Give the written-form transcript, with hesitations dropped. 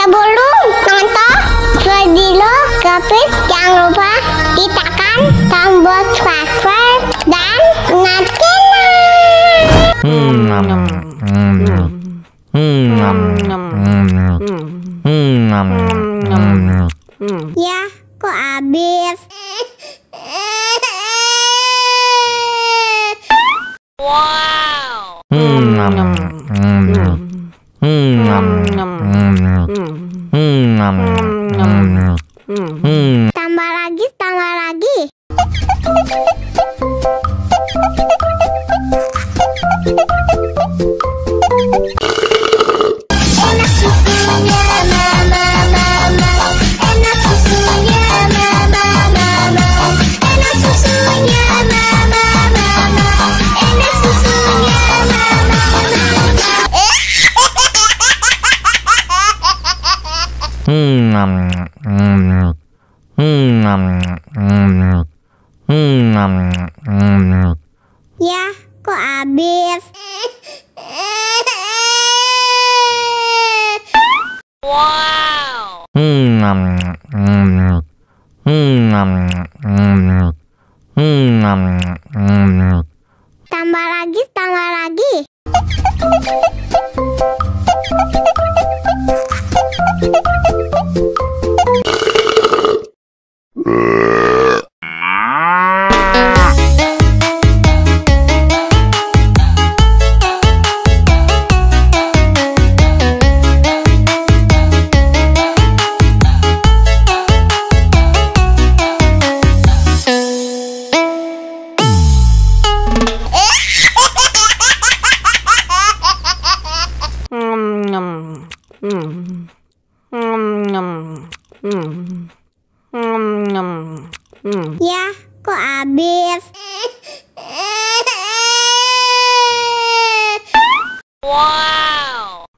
Sebelum nonton video Gapit, jangan lupa tekan tombol subscribe dan ya, kok habis? Wow. Tambah lagi, tambah lagi. Enak susunya mama, mama. Enak susunya mama, mama. Enak susunya mama, mama. Enak susunya mama, ya, kok habis? Wow. Tambah lagi, tambah lagi. Ya, kok habis? Wow.